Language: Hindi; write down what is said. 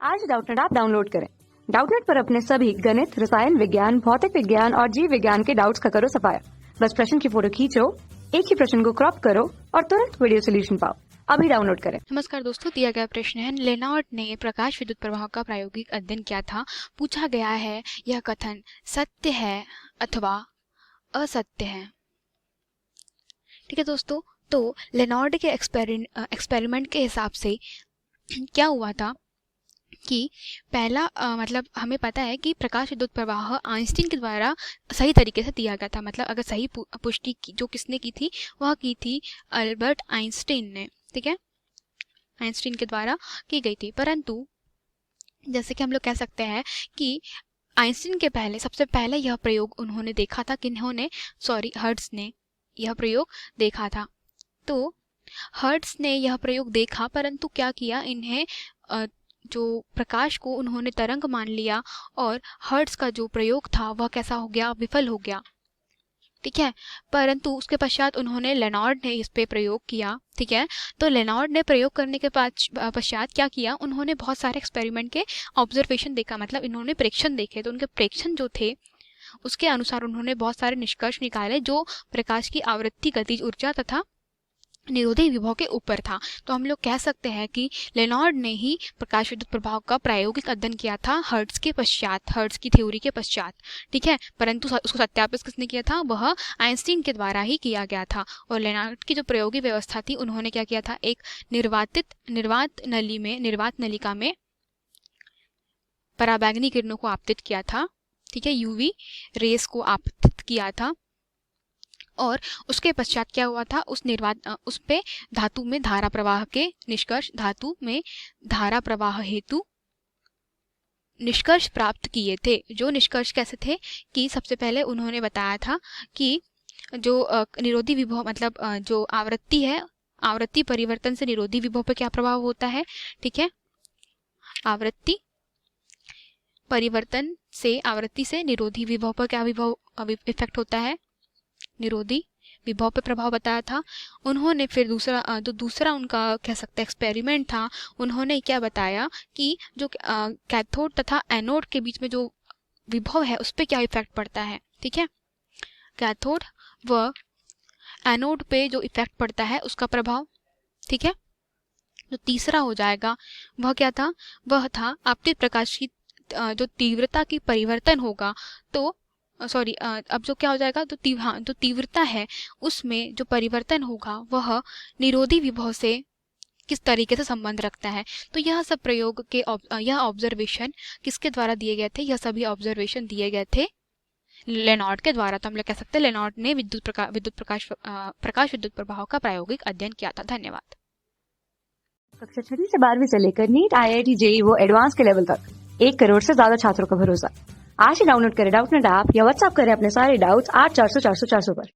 आज डाउटनेट ऐप डाउनलोड करें। डाउटनेट पर अपने सभी गणित, रसायन विज्ञान, भौतिक विज्ञान और जीव विज्ञान के डाउट्स का करो सफाया। बस प्रश्न की फोटो खींचो, एक ही प्रश्न को क्रॉप करो और तुरंत वीडियो सोल्यूशन पाओ। अभी डाउनलोड करें। नमस्कार दोस्तों, दिया गया प्रश्न है, लेनार्ड ने प्रकाश विद्युत प्रवाह का प्रायोगिक अध्ययन किया था। पूछा गया है यह कथन सत्य है अथवा असत्य है। ठीक है दोस्तों, तो लेनार्ड के एक्सपेरिमेंट के हिसाब से क्या हुआ था कि पहला मतलब हमें पता है कि प्रकाश विद्युत प्रवाह आइंस्टीन के द्वारा सही तरीके से दिया गया था। मतलब अगर सही पुष्टि जो किसने की थी, वह की थी अल्बर्ट आइंस्टीन ने। ठीक है, आइंस्टीन के द्वारा की गई थी। परंतु जैसे कि हम लोग कह सकते हैं कि आइंस्टीन के पहले सबसे पहले यह प्रयोग उन्होंने देखा था, किन्होंने, हर्ट्ज ने यह प्रयोग देखा था। तो हर्ट्ज ने यह प्रयोग देखा, परंतु क्या किया, इन्हें जो प्रकाश को उन्होंने तरंग मान लिया और हर्ट्ज का जो प्रयोग था वह कैसा हो गया, विफल हो गया। ठीक है, परंतु उसके पश्चात उन्होंने लेनार्ड ने इस पे प्रयोग किया। ठीक है, तो लेनार्ड ने प्रयोग करने के पश्चात क्या किया, उन्होंने बहुत सारे एक्सपेरिमेंट के ऑब्जर्वेशन देखा, मतलब इन्होंने प्रेक्षण देखे। तो उनके प्रेक्षण जो थे उसके अनुसार उन्होंने बहुत सारे निष्कर्ष निकाले जो प्रकाश की आवृत्ति, गतिज ऊर्जा तथा निरोधी विभव के ऊपर था। तो हम लोग कह सकते हैं कि लेनार्ड ने ही प्रकाश विद्युत प्रभाव का प्रायोगिक अध्ययन किया था हर्ट्ज के पश्चात, हर्ट्ज की थ्योरी के पश्चात। ठीक है, परंतु उसको सत्यापित किसने किया था, वह आइंस्टीन के द्वारा ही किया गया था। और लेनार्ड की जो प्रयोगी व्यवस्था थी, उन्होंने क्या किया था, एक निर्वात नलिका में पराबैंगनी किरणों को आपतित किया था। ठीक है, यूवी रेस को आपतित किया था। और उसके पश्चात क्या हुआ था, उस पे धातु में धारा प्रवाह के निष्कर्ष, धातु में धारा प्रवाह हेतु निष्कर्ष प्राप्त किए थे। जो निष्कर्ष कैसे थे कि सबसे पहले उन्होंने बताया था कि जो निरोधी विभव, मतलब जो आवृत्ति है, आवृत्ति परिवर्तन से निरोधी विभव पर क्या प्रभाव होता है। ठीक है, आवृत्ति परिवर्तन से आवृत्ति से निरोधी विभव पर क्या इफेक्ट होता है, निरोधी विभव पे प्रभाव बताया था। उन्होंने फिर दूसरा उनका कह सकते हैं एक्सपेरिमेंट था, उन्होंने क्या बताया कि जो कैथोड तथा एनोड के बीच में जो विभव है उस पे क्या इफेक्ट पड़ता है। ठीक है, कैथोड व एनोड पे जो इफेक्ट पड़ता है उसका प्रभाव। ठीक है, जो तीसरा हो जाएगा वह क्या था, वह था आपतित प्रकाश की जो तीव्रता की परिवर्तन होगा, तो अब जो क्या हो जाएगा, तो जो तीव्रता है उसमें जो परिवर्तन होगा वह निरोधी विभव से किस तरीके से संबंध रखता है। तो यह सब प्रयोग के यह ऑब्जर्वेशन किसके द्वारा दिए गए थे, यह सभी ऑब्जर्वेशन दिए गए थे लेनार्ड के द्वारा। तो हम लोग कह सकते हैं लेनार्ड ने प्रकाश विद्युत प्रभाव का प्रायोगिक अध्ययन किया था। धन्यवाद। कक्षा 6 से 12वीं से लेकर नीट, IIT, JEE वो एडवांस के लेवल तक 1 करोड़ से ज्यादा छात्रों का भरोसा। आज ही डाउनलोड करें डाउटनेट ऐप या व्हाट्सएप करें अपने सारे डाउट्स 8400 400 400 पर।